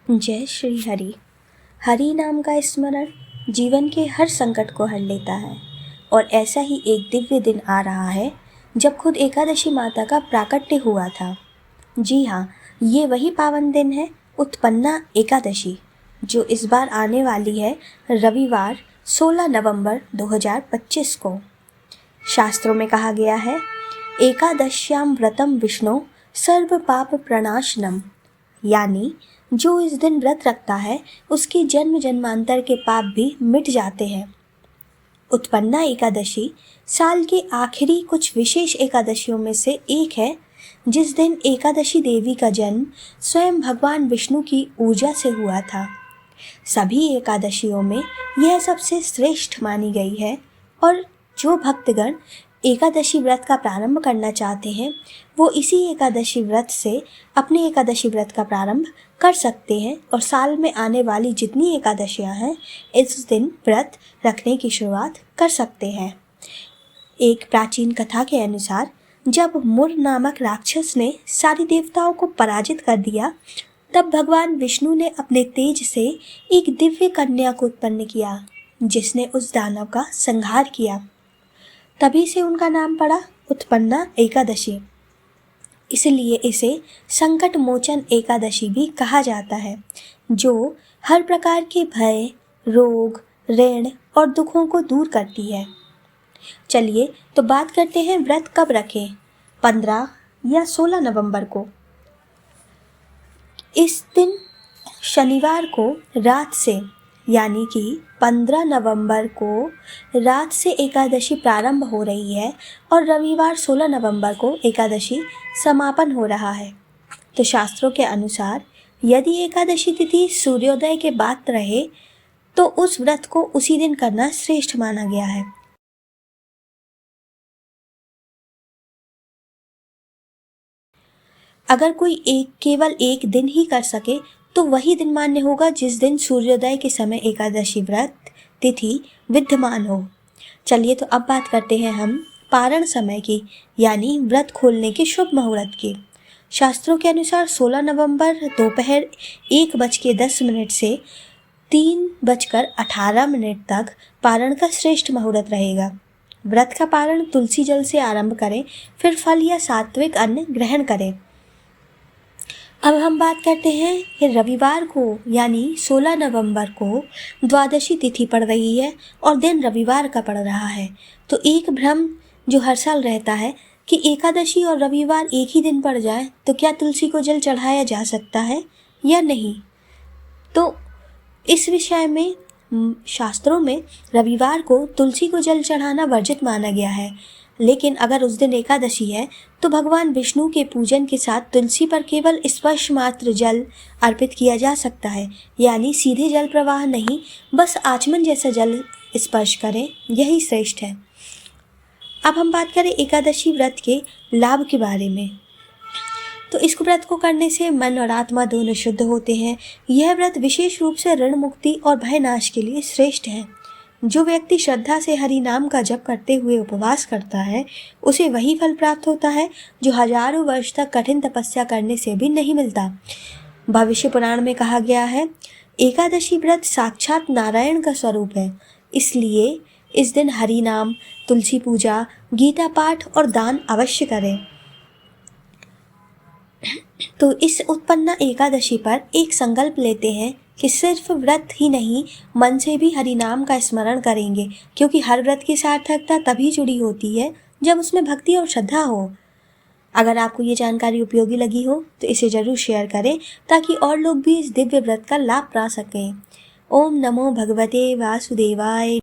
जय श्री हरि। हरि नाम का स्मरण जीवन के हर संकट को हर लेता है और ऐसा ही एक दिव्य दिन आ रहा है जब खुद एकादशी माता का प्राकट्य हुआ था। जी हाँ, ये वही पावन दिन है उत्पन्ना एकादशी, जो इस बार आने वाली है रविवार 16 नवंबर 2025 को। शास्त्रों में कहा गया है, एकादश्याम व्रतम विष्णु सर्व पाप प्रणाशनम, यानी जो इस दिन व्रत रखता है उसके जन्म जन्मांतर के पाप भी मिट जाते हैं। उत्पन्ना एकादशी साल के आखिरी कुछ विशेष एकादशियों में से एक है, जिस दिन एकादशी देवी का जन्म स्वयं भगवान विष्णु की ऊर्जा से हुआ था। सभी एकादशियों में यह सबसे श्रेष्ठ मानी गई है और जो भक्तगण एकादशी व्रत का प्रारंभ करना चाहते हैं वो इसी एकादशी व्रत से अपने एकादशी व्रत का प्रारंभ कर सकते हैं और साल में आने वाली जितनी एकादशियां हैं इस दिन व्रत रखने की शुरुआत कर सकते हैं। एक प्राचीन कथा के अनुसार जब मुर नामक राक्षस ने सारी देवताओं को पराजित कर दिया, तब भगवान विष्णु ने अपने तेज से एक दिव्य कन्या को उत्पन्न किया, जिसने उस दानव का संहार किया। तभी से उनका नाम पड़ा उत्पन्ना एकादशी। इसलिए इसे संकट मोचन एकादशी भी कहा जाता है, जो हर प्रकार के भय, रोग, ऋण और दुखों को दूर करती है। चलिए तो बात करते हैं व्रत कब रखें, 15 या 16 नवंबर को। इस दिन शनिवार को रात से, यानी कि 15 नवंबर को रात से एकादशी प्रारंभ हो रही है और रविवार 16 नवंबर को एकादशी समापन हो रहा है। तो शास्त्रों के अनुसार यदि एकादशी तिथि सूर्योदय के बाद रहे तो उस व्रत को उसी दिन करना श्रेष्ठ माना गया है। अगर कोई केवल एक दिन ही कर सके तो वही दिन मान्य होगा जिस दिन सूर्योदय के समय एकादशी व्रत तिथि विद्यमान हो। चलिए तो अब बात करते हैं हम पारण समय की, यानी व्रत खोलने के शुभ मुहूर्त की। शास्त्रों के अनुसार 16 नवंबर दोपहर 1:10 से 3:18 तक पारण का श्रेष्ठ मुहूर्त रहेगा। व्रत का पारण तुलसी जल से आरंभ करें, फिर फल या सात्विक अन्न ग्रहण करें। अब हम बात करते हैं कि रविवार को यानी 16 नवंबर को द्वादशी तिथि पड़ रही है और दिन रविवार का पड़ रहा है। तो एक भ्रम जो हर साल रहता है कि एकादशी और रविवार एक ही दिन पड़ जाए तो क्या तुलसी को जल चढ़ाया जा सकता है या नहीं। तो इस विषय में शास्त्रों में रविवार को तुलसी को जल चढ़ाना वर्जित माना गया है, लेकिन अगर उस दिन एकादशी है तो भगवान विष्णु के पूजन के साथ तुलसी पर केवल स्पर्श मात्र जल अर्पित किया जा सकता है, यानी सीधे जल प्रवाह नहीं, बस आचमन जैसा जल स्पर्श करें, यही श्रेष्ठ है। अब हम बात करें एकादशी व्रत के लाभ के बारे में। तो इस व्रत को करने से मन और आत्मा दोनों शुद्ध होते हैं। यह व्रत विशेष रूप से ऋण मुक्ति और भय नाश के लिए श्रेष्ठ है। जो व्यक्ति श्रद्धा से हरि नाम का जप करते हुए उपवास करता है उसे वही फल प्राप्त होता है जो हजारों वर्ष तक कठिन तपस्या करने से भी नहीं मिलता। भविष्य पुराण में कहा गया है, एकादशी व्रत साक्षात नारायण का स्वरूप है, इसलिए इस दिन हरि नाम, तुलसी पूजा, गीता पाठ और दान अवश्य करें। तो इस उत्पन्ना एकादशी पर एक संकल्प लेते हैं कि सिर्फ व्रत ही नहीं, मन से भी हरि नाम का स्मरण करेंगे, क्योंकि हर व्रत की सार्थकता तभी जुड़ी होती है जब उसमें भक्ति और श्रद्धा हो। अगर आपको ये जानकारी उपयोगी लगी हो तो इसे जरूर शेयर करें ताकि और लोग भी इस दिव्य व्रत का लाभ पा सकें। ओम नमो भगवते वासुदेवाय।